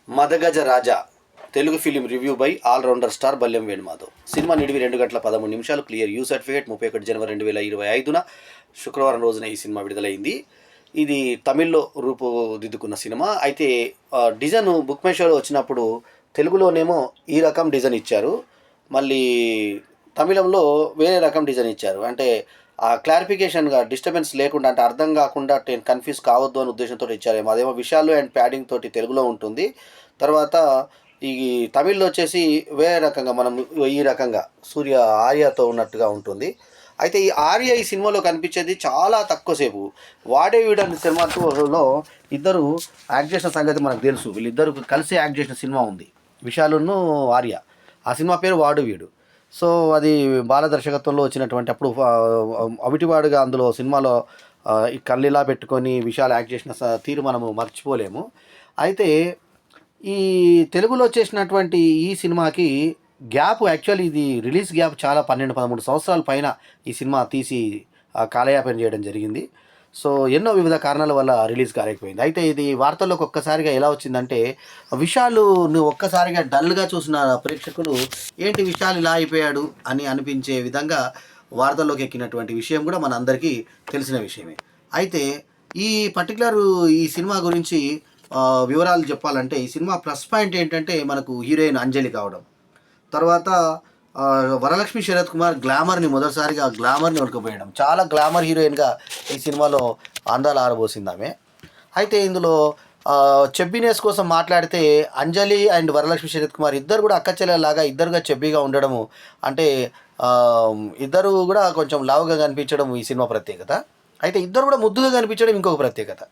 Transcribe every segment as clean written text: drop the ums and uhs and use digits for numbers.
Madagaja Raja Telugu film review by allrounder star Balyam Venumadhav. సినిమా నిడివి 2 గంటల 13 నిమిషాలు. Clear you certificate. 31 జనవరి 2025 శుక్రవారం రోజున ఈ సినిమా విడుదలైంది. ఇది తమిళ్లో రూపుదిద్దుకున్న సినిమా. అయితే డిజైన్ బుక్ మై షోలో వచ్చినప్పుడు తెలుగులోనేమో ఈ రకం డిజైన్ ఇచ్చారు, మళ్ళీ తమిళంలో వేరే రకం డిజైన్ ఇచ్చారు. అంటే ఆ క్లారిఫికేషన్గా డిస్టర్బెన్స్ లేకుండా, అంటే అర్థం కాకుండా కన్ఫ్యూజ్ కావద్దు అనే ఉద్దేశంతో ఇచ్చారేమో. అదేమో విషయాలు అండ్ ప్యాడింగ్ తోటి తెలుగులో ఉంటుంది. తర్వాత ఈ తమిళ్లో వచ్చేసి వేరే రకంగా మనం ఈ రకంగా సూర్య ఆర్యతో ఉన్నట్టుగా ఉంటుంది. అయితే ఈ ఆర్య ఈ సినిమాలో కనిపించేది చాలా తక్కువసేపు. వాడే వీడు అనే సినిమాలో ఇద్దరు యాక్ట్ చేసిన సంగతి మనకు తెలుసు. వీళ్ళిద్దరు కలిసి యాక్ట్ చేసిన సినిమా ఉంది, విశాలును ఆర్య. ఆ సినిమా పేరు వాడు వీడు. సో అది బాల దర్శకత్వంలో వచ్చినటువంటి అప్పుడు అవిటివాడుగా అందులో సినిమాలో ఈ కళ్ళిలా పెట్టుకొని విశాల్ యాక్ట్ చేసిన తీరు మనము మర్చిపోలేము. అయితే ఈ తెలుగులో చేసినటువంటి ఈ సినిమాకి గ్యాప్, యాక్చువల్లీ ఇది రిలీజ్ గ్యాప్ చాలా 12-13 సంవత్సరాల పైన ఈ సినిమా తీసి కాలయాపన చేయడం జరిగింది. సో ఎన్నో వివిధ కారణాల వల్ల రిలీజ్ కాలేకపోయింది. అయితే ఇది వార్తల్లోకి ఒక్కసారిగా ఎలా వచ్చిందంటే, విశాలును ఒక్కసారిగా డల్గా చూసిన ప్రేక్షకులు ఏంటి విశాల్ ఇలా అయిపోయాడు అని అనిపించే విధంగా వార్తల్లోకి ఎక్కినటువంటి విషయం కూడా మన అందరికీ తెలిసిన విషయమే. అయితే ఈ పర్టికులర్ ఈ సినిమా గురించి వివరాలు చెప్పాలంటే, ఈ సినిమా ప్లస్ పాయింట్ ఏంటంటే మనకు హీరోయిన్ అంజలి కావడం, తర్వాత వరలక్ష్మి శరత్ కుమార్ మొదటిసారిగా గ్లామర్ని ఉడకపోయడం. చాలా గ్లామర్ హీరోయిన్గా ఈ సినిమాలో అందాలు ఆరబోసింది ఆమె. అయితే ఇందులో చెబ్బీనెస్ కోసం మాట్లాడితే అంజలి అండ్ వరలక్ష్మి శరత్ కుమార్ ఇద్దరు కూడా అక్కచెల్లెలాగా ఇద్దరుగా చెబ్బీగా ఉండడము, అంటే ఇద్దరు కూడా కొంచెం లావుగా కనిపించడం ఈ సినిమా ప్రత్యేకత. అయితే ఇద్దరు కూడా ముద్దుగా కనిపించడం ఇంకొక ప్రత్యేకత.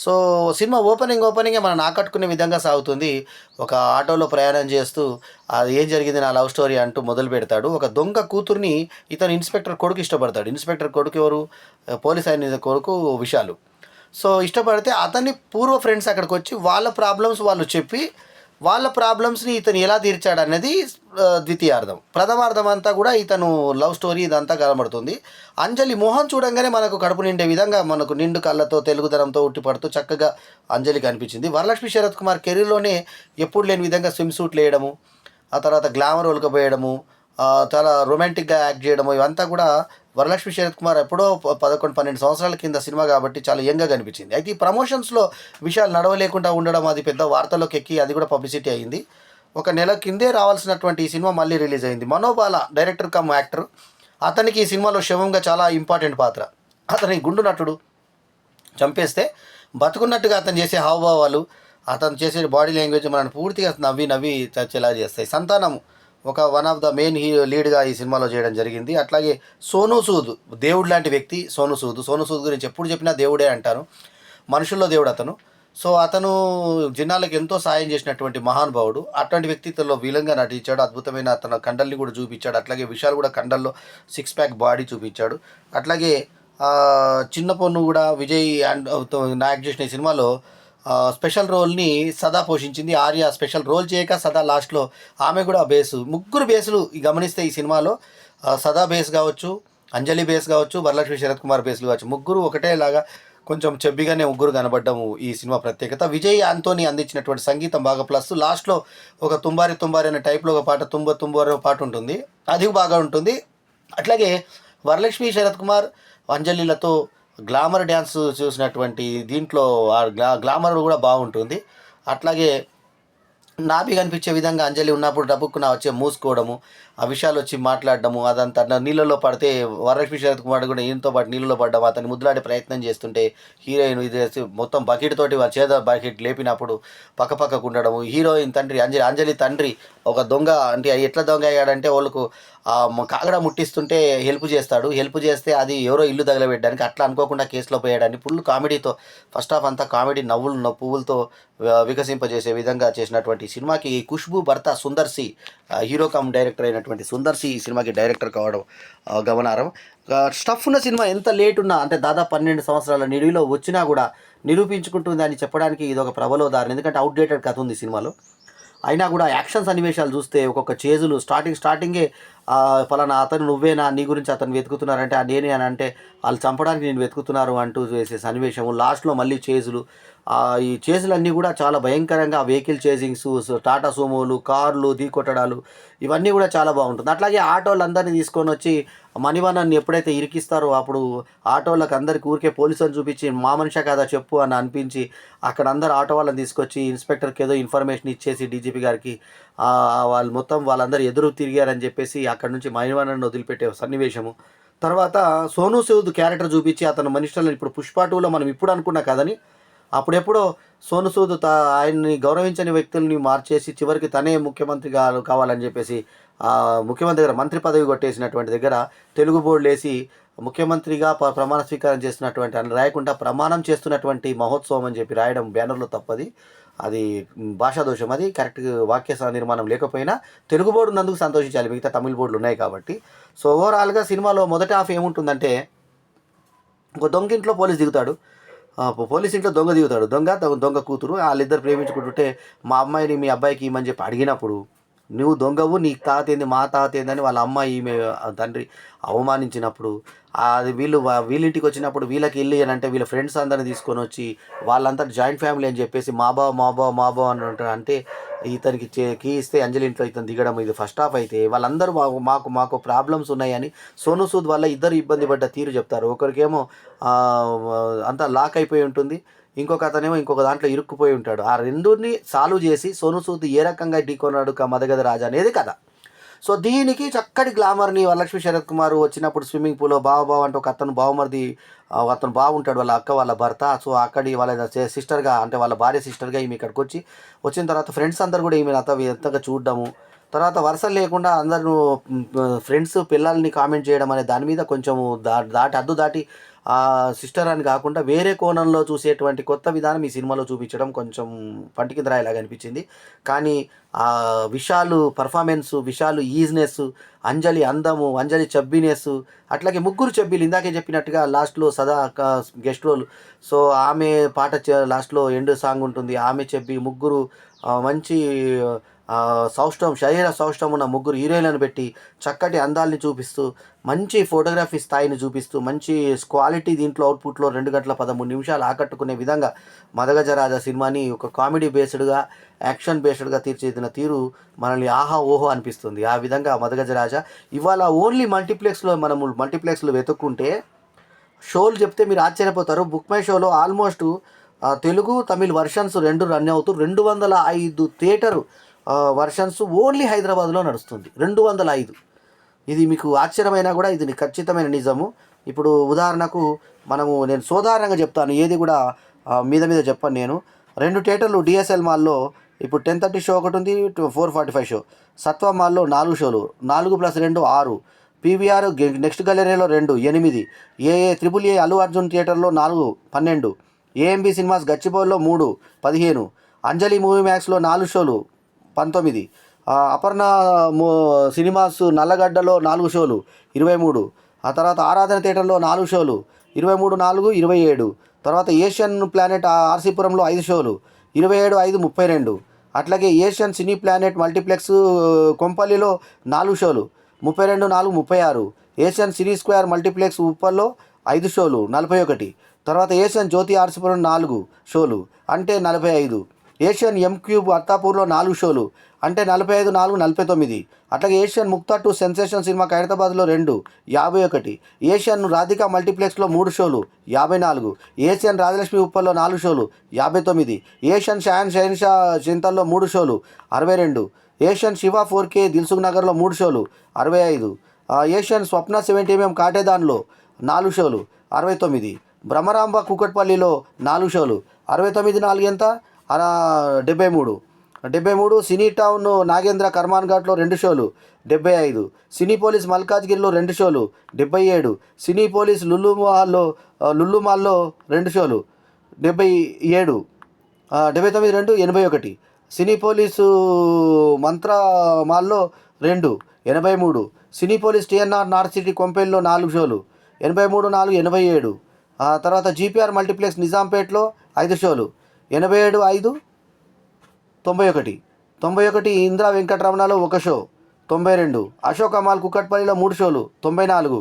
సో సినిమా ఓపెనింగే మనం ఆకట్టుకునే విధంగా సాగుతుంది. ఒక ఆటోలో ప్రయాణం చేస్తూ అది ఏం జరిగింది నా లవ్ స్టోరీ అంటూ మొదలు పెడతాడు. ఒక దొంగ కూతుర్ని ఇతను ఇన్స్పెక్టర్ కొడుకు ఇష్టపడతాడు. ఇన్స్పెక్టర్ కొడుకు ఎవరు? పోలీస్ ఆయన కొడుకు విశాలు. సో ఇష్టపడితే అతన్ని పూర్వ ఫ్రెండ్స్ అక్కడికి వచ్చి వాళ్ళ ప్రాబ్లమ్స్ వాళ్ళు చెప్పి వాళ్ళ ప్రాబ్లమ్స్ని ఇతను ఎలా తీర్చాడు అనేది ద్వితీయార్థం. ప్రథమార్థం అంతా కూడా ఇతను లవ్ స్టోరీ ఇదంతా కనబడుతుంది. అంజలి మొహం చూడంగానే మనకు కడుపు నిండే విధంగా, మనకు నిండు కళ్ళతో తెలుగుదనంతో ఉట్టిపడుతూ చక్కగా అంజలి కనిపించింది. వరలక్ష్మి శరత్ కుమార్ కెరీర్లోనే ఎప్పుడు లేని విధంగా స్విమ్ సూట్లు వేయడము, ఆ తర్వాత గ్లామర్ ఒలకపోయడము, చాలా రొమాంటిక్గా యాక్ట్ చేయడము, ఇవంతా కూడా వరలక్ష్మి శరత్ కుమార్ ఎప్పుడో 11-12 సంవత్సరాల కింద సినిమా కాబట్టి చాలా యంగ్గా కనిపించింది. అయితే ఈ ప్రమోషన్స్లో విషయాలు నడవలేకుండా ఉండడం అది పెద్ద వార్తల్లోకి ఎక్కి అది కూడా పబ్లిసిటీ అయింది. ఒక నెల కిందే రావాల్సినటువంటి ఈ సినిమా మళ్ళీ రిలీజ్ అయింది. మనోబాల డైరెక్టర్ కమ్ యాక్టర్, అతనికి ఈ సినిమాలో శవంగా చాలా ఇంపార్టెంట్ పాత్ర. అతని గుండు నటుడు చంపేస్తే బతుకున్నట్టుగా అతను చేసే హావభావాలు, అతను చేసే బాడీ లాంగ్వేజ్ మనల్ని పూర్తిగా నవ్వి చచ్చేలా చేస్తాయి. సంతానము వన్ ఆఫ్ ద మెయిన్ లీడ్గా ఈ సినిమాలో చేయడం జరిగింది. అట్లాగే సోనూ సూద్ దేవుడు లాంటి వ్యక్తి. సోనూ సూద్ గురించి ఎప్పుడు చెప్పినా దేవుడే అంటారు, మనుషుల్లో దేవుడు అతను. సో అతను జిన్నాలకు ఎంతో సాయం చేసినటువంటి మహానుభావుడు. అటువంటి వ్యక్తిత్వంలో విలంగా నటించాడు. అద్భుతమైన తన కండల్ని కూడా చూపించాడు. అట్లాగే విశాల్ కూడా కండల్లో 6 ప్యాక్ బాడీ చూపించాడు. అట్లాగే చిన్న పొన్ను కూడా విజయ్ అండ్ నాయక్ చేసిన ఈ సినిమాలో స్పెషల్ రోల్ని సదా పోషించింది. ఆర్య స్పెషల్ రోల్ చేయక సదా లాస్ట్లో ఆమె కూడా ముగ్గురు బేసులు గమనిస్తే ఈ సినిమాలో సదా బేస్ కావచ్చు, అంజలి బేస్ కావచ్చు, వరలక్ష్మి శరత్ కుమార్ బేస్లు కావచ్చు, ముగ్గురు ఒకటేలాగా కొంచెం చెబ్బిగానే ముగ్గురు కనబడ్డము ఈ సినిమా ప్రత్యేకత. విజయ్ ఆంటోనీ అందించినటువంటి సంగీతం బాగా ప్లస్. లాస్ట్లో ఒక తుంబారి అనే టైప్లో ఒక పాట తుంబారో పాట ఉంటుంది, అది బాగా ఉంటుంది. అట్లాగే వరలక్ష్మి శరత్ కుమార్ అంజలిలతో గ్లామర్ డ్యాన్స్ చూసినటువంటి దీంట్లో గ్లామర్ కూడా బాగుంటుంది. అట్లాగే నాభి కనిపించే విధంగా అంజలి ఉన్నప్పుడు డబ్బుక్కున వచ్చే మూసుకోవడము, ఆ విషయాలు వచ్చి మాట్లాడడము, అదంతా నీళ్ళలో పడితే వరలక్ష్మి శరత్ కుమార్ కూడా ఈయనతో పాటు నీళ్ళలో పడ్డము, అతన్ని ముద్దులాడే ప్రయత్నం చేస్తుంటే హీరోయిన్ ఇది మొత్తం బకెట్ తోటి చేద బకెట్ లేపినప్పుడు పక్కకు ఉండడము. హీరోయిన్ తండ్రి అంజలి తండ్రి ఒక దొంగ, అంటే ఎట్లా దొంగ అయ్యాడంటే వాళ్ళకు కాగడ ముట్టిస్తుంటే హెల్ప్ చేస్తే అది ఎవరో ఇల్లు తగలబెట్టడానికి, అట్లా అనుకోకుండా కేసులో పోయాడని ఫుల్ కామెడీతో ఫస్ట్ హాఫ్ అంతా కామెడీ పువ్వులతో వికసింపజేసే విధంగా చేసినటువంటి సినిమాకి ఖుష్బూ భర్త Sundar C, hero cum director అయినటువంటి సుందర్ సి ఈ సినిమాకి డైరెక్టర్ కావడం గమనార్హం. స్టఫ్ ఉన్న సినిమా ఎంత లేట్ ఉన్నా, అంటే దాదాపు 12 సంవత్సరాల నిడివిలో వచ్చినా కూడా నిరూపించుకుంటుంది అని చెప్పడానికి ఇది ఒక ప్రబల ఉదాహరణ. ఎందుకంటే అవుట్డేటెడ్ కథ ఉంది సినిమాలో. అయినా కూడా యాక్షన్ సన్నివేశాలు చూస్తే ఒక్కొక్క చేజులు స్టార్టింగే ఫలానా అతను నువ్వేనా, నీ గురించి అతను వెతుకుతున్నారంటే నేనే అని అంటే వాళ్ళు చంపడానికి నేను వెతుకుతున్నారు అంటూ చేసే సన్నివేశము, లాస్ట్లో మళ్ళీ చేజులు, ఈ చేసులన్నీ కూడా చాలా భయంకరంగా వెహికల్ చేసింగ్స్, టాటా సుమోలు, కార్లు ఢీకొట్టడాలు ఇవన్నీ కూడా చాలా బాగుంటుంది. అట్లాగే ఆటోలందరినీ తీసుకొని వచ్చి మణివన్నన్ని ఎప్పుడైతే ఇరికిస్తారో అప్పుడు ఆటోళ్ళకి అందరికి ఊరికే పోలీసులను చూపించి మా మనిషా కదా చెప్పు అని అనిపించి అక్కడ అందరు ఆటో వాళ్ళని తీసుకొచ్చి ఇన్స్పెక్టర్కి ఏదో ఇన్ఫర్మేషన్ ఇచ్చేసి డీజీపీ గారికి వాళ్ళు మొత్తం వాళ్ళందరూ ఎదురు తిరిగారని చెప్పేసి అక్కడ నుంచి మణివన్నన్ని వదిలిపెట్టే సన్నివేశము. తర్వాత సోనూ సూద్ క్యారెక్టర్ చూపించి అతను మనిషిని ఇప్పుడు పుష్ప 2లో మనం ఇప్పుడు అనుకున్నా కదని అప్పుడెప్పుడో సోను సూద్ ఆయన్ని గౌరవించని వ్యక్తుల్ని మార్చేసి చివరికి తనే ముఖ్యమంత్రి కావాలని చెప్పేసి ముఖ్యమంత్రి దగ్గర మంత్రి పదవి కొట్టేసినటువంటి దగ్గర తెలుగు బోర్డులు వేసి ముఖ్యమంత్రిగా ప్రమాణ స్వీకారం చేస్తున్నటువంటి అని రాయకుండా ప్రమాణం చేస్తున్నటువంటి మహోత్సవం అని చెప్పి రాయడం బ్యానర్లో తప్పది. అది భాషా దోషం. అది కరెక్ట్ వాక్య నిర్మాణం లేకపోయినా తెలుగు బోర్డు ఉన్నందుకు సంతోషించాలి, మిగతా తమిళ బోర్డులు ఉన్నాయి కాబట్టి. సో ఓవరాల్గా సినిమాలో మొదటి హాఫ్ ఏముంటుందంటే ఒక దొంగింట్లో పోలీస్ దిగుతాడు, పోలీస్ ఇంట్లో దొంగ దిగుతాడు, దొంగ కూతురు వాళ్ళిద్దరు ప్రేమించుకుంటుంటే మా అమ్మాయిని మీ అబ్బాయికి ఇమ్మని చెప్పి అడిగినప్పుడు నువ్వు దొంగవు, నీ తాత ఏంది మా తాత ఏందని వాళ్ళ అమ్మాయి ఈమె తండ్రి అవమానించినప్పుడు అది వీళ్ళింటికి వచ్చినప్పుడు వీళ్ళకి ఇల్లు అని అంటే వీళ్ళ ఫ్రెండ్స్ అందరిని తీసుకొని వచ్చి వాళ్ళంతా జాయింట్ ఫ్యామిలీ అని చెప్పేసి మా బావ అని అంటారు. అంటే ఇతనికి కీ ఇస్తే అంజలి ఇంట్లో ఇతను దిగడం ఇది ఫస్ట్ హాఫ్. అయితే వాళ్ళందరూ మాకు ప్రాబ్లమ్స్ ఉన్నాయని సోను సూద్ వల్ల ఇద్దరు ఇబ్బంది పడ్డ తీరు చెప్తారు. ఒకరికేమో అంతా లాక్ అయిపోయి ఉంటుంది, ఇంకొక అతనేమో ఇంకొక దాంట్లో ఇరుక్కుపోయి ఉంటాడు. ఆ రెండుని సాల్వ్ చేసి సోను సూద్ ఏ రకంగా ఢీకొన్నాడు మదగధ రాజా అనేది కథ. సో దీనికి చక్కటి గ్లామర్ని వరలక్ష్మి శరత్ కుమార్ వచ్చినప్పుడు స్విమ్మింగ్ పూల్లో బావ అంటే ఒక అతను బావమరిది అతను బాగుంటాడు వాళ్ళ అక్క వాళ్ళ భర్త. సో అక్కడి వాళ్ళ సిస్టర్గా అంటే వాళ్ళ భార్య సిస్టర్గా ఈమె ఇక్కడికి వచ్చిన తర్వాత ఫ్రెండ్స్ అందరు కూడా ఈమె ఎంతగా చూడడము, తర్వాత వరుసలు లేకుండా అందరూ ఫ్రెండ్స్ పిల్లల్ని కామెంట్ చేయడం అనే దాని మీద కొంచెం అద్దు దాటి సిస్టర్ అని కాకుండా వేరే కోణంలో చూసేటువంటి కొత్త విధానం ఈ సినిమాలో చూపించడం కొంచెం పంటికి రాయిలాగా అనిపించింది. కానీ విశాలు పర్ఫార్మెన్సు, విశాలు ఈజినెస్, అంజలి అందము, అంజలి చబ్బినెస్, అట్లాగే ముగ్గురు చబ్బీలు ఇందాకే చెప్పినట్టుగా లాస్ట్లో సదా గెస్ట్ రోల్. సో ఆమె పాట లాస్ట్లో ఎండ్ సాంగ్ ఉంటుంది, ఆమె చబ్బి ముగ్గురు మంచి శరీర సౌష్ఠవం ఉన్న ముగ్గురు హీరోయిన్లను పెట్టి చక్కటి అందాలని చూపిస్తూ మంచి ఫోటోగ్రఫీ స్థాయిని చూపిస్తూ మంచి క్వాలిటీ దీంట్లో అవుట్పుట్లో 2 గంటల 13 నిమిషాలు ఆకట్టుకునే విధంగా మదగజ రాజా సినిమాని ఒక కామెడీ బేస్డ్గా యాక్షన్ బేస్డ్గా తీర్చిదిద్దిన తీరు మనల్ని ఆహా ఓహో అనిపిస్తుంది. ఆ విధంగా మదగజ రాజా ఇవాళ ఓన్లీ మల్టీప్లెక్స్లో వెతుక్కుంటే షోలు చెప్తే మీరు ఆశ్చర్యపోతారు. బుక్ మై షోలో almost Telugu Tamil versions 2 run అవుతూ 205 థియేటర్ వర్షన్స్ ఓన్లీ హైదరాబాద్లో నడుస్తుంది. 205. ఇది మీకు ఆశ్చర్యమైనా కూడా ఇది ఖచ్చితమైన నిజము. ఇప్పుడు ఉదాహరణకు నేను సోదాహరణంగా చెప్తాను, ఏది కూడా మీద చెప్పాను నేను. 2 థియేటర్లు డిఎస్ఎల్ మాల్లో ఇప్పుడు 10:30 షో ఒకటి ఉంది, 4:45 షో. సత్వ మాల్లో 4 షోలు, 4+2 6. పీవీఆర్ నెక్స్ట్ గెలరీలో 2 8. AAAA అల్లు అర్జున్ థియేటర్లో 4 12. ఏఎంబి సినిమాస్ గచ్చిబౌలిలో 3 15. అంజలి మూవీ మ్యాక్స్లో 4 షోలు 19. అపర్ణ సినిమాస్ నల్లగడ్డలో 4 షోలు 23. ఆ తర్వాత ఆరాధన థియేటర్లో 4 షోలు 23 4 27. తర్వాత ఏషియన్ ప్లానెట్ ఆర్సీపురంలో 5 షోలు 27 5 32. అట్లాగే ఏషియన్ సినీ ప్లానెట్ మల్టీప్లెక్స్ కొంపల్లిలో 4 షోలు 32 4 36. ఏషియన్ సినీ స్క్వేర్ మల్టీప్లెక్స్ ఉప్పల్లో 5 షోలు 41. తర్వాత ఏషియన్ జ్యోతి ఆర్సీపురం 4 షోలు అంటే 45. ఏషియన్ ఎం క్యూబ్ అత్తాపూర్లో 4 షోలు అంటే 45 4 49. అట్లాగే ఏషియన్ ముక్తా 2 సెన్సేషన్ సినిమా హైదరాబాద్లో 2 51. ఏషియన్ రాధికా మల్టీప్లెక్స్లో 3 షోలు 54. ఏషియన్ రాజలక్ష్మి ఉప్పల్లో 4 షోలు 59. ఏషియన్ షహన్షా చింతల్లో 3 షోలు 62. ఏషియన్ శివ 4K దిల్సుఖ్ నగర్లో 3 షోలు 65. ఏషియన్ స్వప్న 70mm కాటేదాన్లో 4 షోలు 69. బ్రహ్మరాంబ కూకట్పల్లిలో 4 షోలు 69 4 ఎంత 73. సినీ టౌన్ నాగేంద్ర కర్మాన్ ఘాట్లో 2 షోలు 75. సినీ పోలీస్ మల్కాజ్గిరిలో 2 షోలు 77. సినీ పోలీస్ లుల్లు మాల్లో 2 షోలు 77. 79 2 81. సినీ పోలీసు మంత్ర మాల్లో 2 83. సినీ పోలీస్ టీఎన్ఆర్ నార్త్ సిటీ కొంపేల్లో 4 షోలు 83 4 87. తర్వాత జీపీఆర్ మల్టీప్లెక్స్ నిజాంపేట్లో 5 షోలు 87 5 91. ఇందిరా వెంకటరమణలో 1 షో 92. అశోక్ మాల్ కుక్కట్పల్లిలో 3 షోలు 94.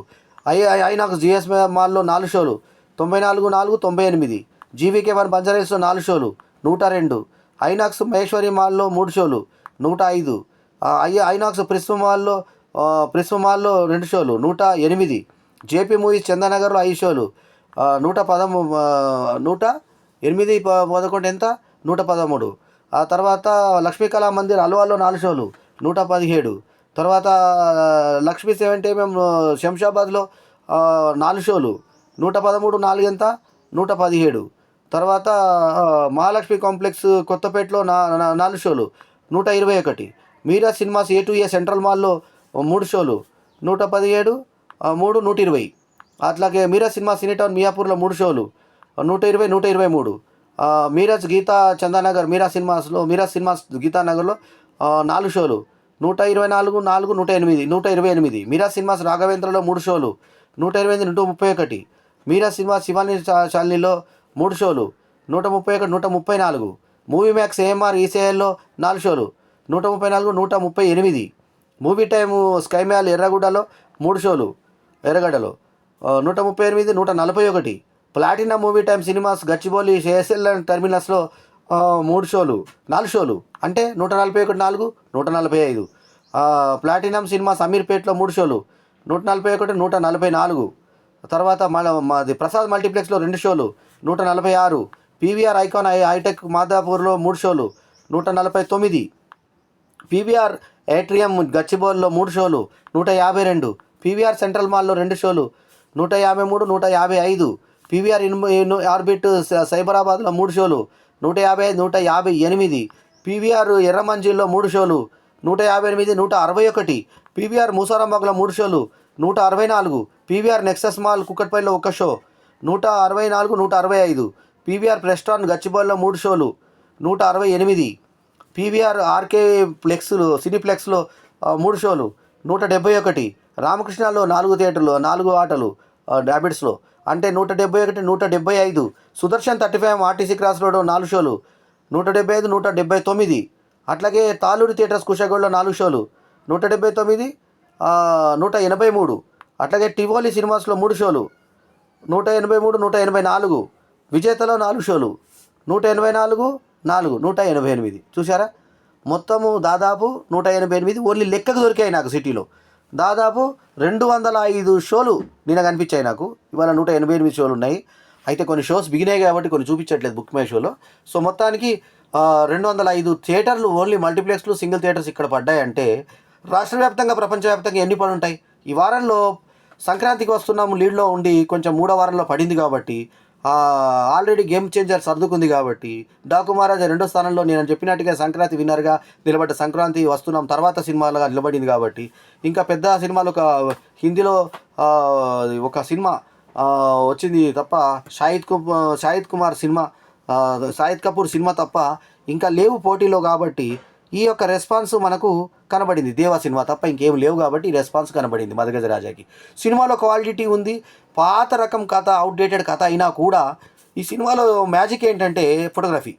ఐనాక్స్ జిఎస్ మాల్లో 4 షోలు 94 4 98. జీవీకే1 బంజారాహిల్స్లో 4 షోలు 102, ఐనాక్స్ మహేశ్వరి మాల్లో 3 షోలు 105, ఐనాక్స్ ప్రిస్మ మాల్లో 2 షోలు 108, జేపీ మూవీస్ చందానగర్లో 5 షోలు 108, 11 ఎంత 113. ఆ తర్వాత లక్ష్మీ కళా మందిర్ అల్వాల్లో 4 షోలు 117. తర్వాత లక్ష్మీ 70mm శంషాబాద్లో 4 షోలు 113, 4 ఎంత 117. తర్వాత మహాలక్ష్మి కాంప్లెక్స్ కొత్తపేటలో 4 షోలు 121, మీరా సినిమాస్ A2A సెంట్రల్ మాల్లో 3 షోలు 117, 3 120. అట్లాగే మీరా సినిమా సినీటౌన్ మియాపూర్లో 3 షోలు 120, 123. మీరాజ్ గీతా చందానగర్ మీరా సినిమాస్ గీతానగర్లో 4 షోలు 124, 4 128. మీరా సినిమాస్ రాఘవేంద్రలో 3 షోలు 128, 131. మీరా సినిమాస్ శివాని శాలినిలో 3 షోలు 131, 134. మూవీ మ్యాక్స్ AMR ఈసేఎల్లో 4 షోలు 134, 138. మూవీ టైమ్ స్కైమ్యాల్ ఎర్రగడ్డలో 3 షోలు ఎర్రగడ్డలో 138, 141. Platinum movie time cinemas Gachibowli షేఎస్ఎల్ టెర్మినల్స్లో 3 షోలు 4 షోలు అంటే 141, 4 145. ప్లాటినం సినిమాస్ అమీర్పేట్లో 3 షోలు 141, 144. తర్వాత మాది ప్రసాద్ మల్టీప్లెక్స్లో 2 షోలు 146. పీవీఆర్ ఐకాన్ హైటెక్ మాదాపూర్లో 3 షోలు 149. పీవీఆర్ ఏట్రియం గచ్చిబౌలిలో 3 షోలు 152. పీవీఆర్ సెంట్రల్ మాల్లో 2 షోలు 153, 155. పీవీఆర్ ఆర్బిట్ సైబరాబాద్లో 3 షోలు 155, 158. పీవీఆర్ ఎర్రమంజిల్లో 3 షోలు 158, 161. పీవీఆర్ మూసారాంబాగ్లో 3 షోలు 164. పీవీఆర్ నెక్సస్ మాల్ కుక్కట్పల్లిలో 1 షో 164, 165. పీవీఆర్ ప్రెస్టాన్ గచ్చిబౌలిలో 3 షోలు 168. పీవీఆర్ ఆర్కే సినీప్లెక్స్లో 3 షోలు 171. రామకృష్ణలో 4 థియేటర్లు 4 ఆటలు డాబిట్స్లో అంటే 171, 175. సుదర్శన్ 35 ఆర్టీసీ క్రాస్ రోడ్ 4 షోలు 175, 179. అట్లాగే తాలూరు థియేటర్స్ కుషాగోడ్లో 4 షోలు 179, 183. అట్లాగే టివోలి సినిమాస్లో 3 షోలు 183, 184. విజేతలో 4 షోలు 184, 4 188. చూసారా, మొత్తము దాదాపు 188 ఓన్లీ లెక్కకు దొరికాయి నాకు సిటీలో. దాదాపు 205 షోలు నిన్న కనిపించాయి నాకు. ఇవాళ 188 షోలు ఉన్నాయి. అయితే కొన్ని షోస్ బిగినాయి కాబట్టి కొన్ని చూపించట్లేదు బుక్ మై షోలో. సో మొత్తానికి 205 థియేటర్లు ఓన్లీ మల్టీప్లెక్స్లు సింగిల్ థియేటర్స్ ఇక్కడ పడ్డాయంటే రాష్ట్ర వ్యాప్తంగా ప్రపంచవ్యాప్తంగా ఎన్ని పడి ఉంటాయి? ఈ వారంలో సంక్రాంతికి వస్తున్నాము లీడ్లో ఉండి కొంచెం 3వ వారంలో పడింది కాబట్టి ఆల్రెడీ గేమ్ చేంజర్ సర్దుకుంది కాబట్టి డాకు మహారాజా 2వ స్థానంలో నేను చెప్పినట్టుగా సంక్రాంతి విన్నర్గా నిలబడ్డ సంక్రాంతి వస్తున్నాం తర్వాత సినిమాలుగా నిలబడింది కాబట్టి ఇంకా పెద్ద సినిమాలు ఒక హిందీలో ఒక సినిమా వచ్చింది తప్ప షాహిద్ కపూర్ సినిమా తప్ప ఇంకా లేవు పోటీలో. కాబట్టి ఈ యొక్క రెస్పాన్స్ మనకు కనబడింది. దేవా సినిమా తప్ప ఇంకేం లేవు కాబట్టి ఈ రెస్పాన్స్ కనబడింది మదగజ రాజాకి. సినిమాలో క్వాలిటీ ఉంది, పాత రకం కథ, అవుట్డేటెడ్ కథ అయినా కూడా ఈ సినిమాలో మ్యాజిక్ ఏంటంటే ఫోటోగ్రఫీ,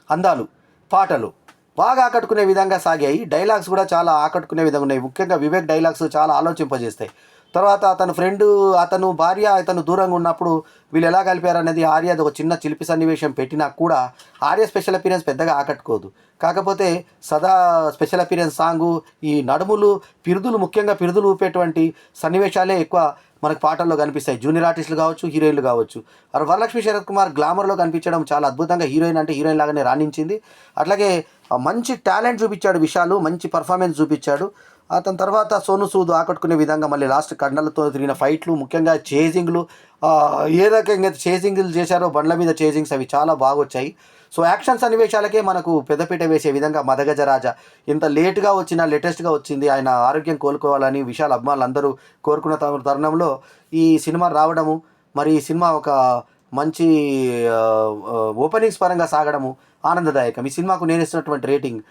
అందాలు, పాటలు బాగా ఆకట్టుకునే విధంగా సాగాయి. డైలాగ్స్ కూడా చాలా ఆకట్టుకునే విధంగా ఉన్నాయి. ముఖ్యంగా వివేక్ డైలాగ్స్ చాలా ఆలోచింపజేస్తాయి. తర్వాత అతని ఫ్రెండు, అతను భార్య, అతను దూరంగా ఉన్నప్పుడు వీళ్ళు ఎలా కలిపారనేది ఆర్యది ఒక చిన్న చిలిపి సన్నివేశం పెట్టినా కూడా ఆర్య స్పెషల్ అపీరెన్స్ పెద్దగా ఆకట్టుకోదు. కాకపోతే సదా స్పెషల్ అపీరెన్స్ సాంగు, ఈ నడుములు, ముఖ్యంగా పిరుదులు ఊపేటువంటి సన్నివేశాలే ఎక్కువ మనకు పాటల్లో కనిపిస్తాయి. జూనియర్ ఆర్టిస్టులు కావచ్చు, హీరోయిన్లు కావచ్చు. వరలక్ష్మి శరత్ కుమార్ గ్లామర్లో కనిపించడం చాలా అద్భుతంగా, హీరోయిన్ అంటే హీరోయిన్ లాగానే రాణించింది. అట్లాగే మంచి టాలెంట్ చూపించాడు విశాలు, మంచి పర్ఫార్మెన్స్ చూపించాడు. అతని తర్వాత సోను సూద్ ఆకట్టుకునే విధంగా మళ్ళీ లాస్ట్ కండలతో తిరిగిన ఫైట్లు, ముఖ్యంగా చేజింగ్లు, ఏ రకంగా చేజింగ్లు చేశారో బండ్ల మీద చేజింగ్స్ అవి చాలా బాగా వచ్చాయి. సో యాక్షన్ సన్నివేశాలకే మనకు పెద్దపీట వేసే విధంగా మదగజ రాజా ఇంత లేట్గా వచ్చినా లేటెస్ట్గా వచ్చింది. ఆయన ఆరోగ్యం కోలుకోవాలని విశాల్ అభిమానులు అందరూ కోరుకున్న తరుణంలో ఈ సినిమా రావడము, మరి ఈ సినిమా ఒక మంచి ఓపెనింగ్స్ పరంగా సాగడము ఆనందదాయకం. ఈ సినిమాకు నేను ఇస్తున్నటువంటి రేటింగ్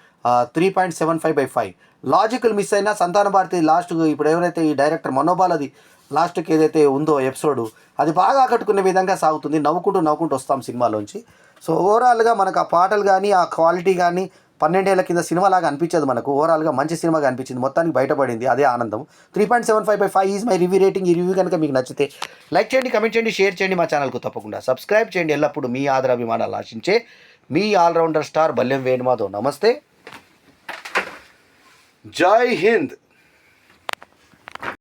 3.75/5. లాజికల్ మిస్ అయినా సంతాన భారతి లాస్ట్కు ఇప్పుడు ఎవరైతే ఈ డైరెక్టర్ మనోబాలది లాస్ట్కి ఏదైతే ఉందో ఎపిసోడ్ అది బాగా ఆకట్టుకునే విధంగా సాగుతుంది. నవ్వుకుంటూ వస్తాం సినిమాలోంచి. సో ఓవరాల్గా మనకు ఆ పాటలు కానీ, ఆ క్వాలిటీ కానీ, 12 ఏళ్ల కింద సినిమా లాగా అనిపించదు మనకు. ఓవరాల్గా మంచి సినిమాగా అనిపించింది, మొత్తానికి బయటపడింది, అదే ఆనందం. 3.75/5 ఈజ్ మై రివ్యూ రేటింగ్. ఈ రివ్యూ కనుక మీకు నచ్చితే లైక్ చేయండి, కమెంట్ చేయండి, షేర్ చేయండి, మా ఛానల్కు తప్పకుండా సబ్స్క్రైబ్ చేయండి. ఎల్లప్పుడూ మీ ఆదరాభిమానాలు ఆశించే మీ ఆల్రౌండర్ స్టార్ బల్యం వేణుమాధవ్. నమస్తే, జై హింద్.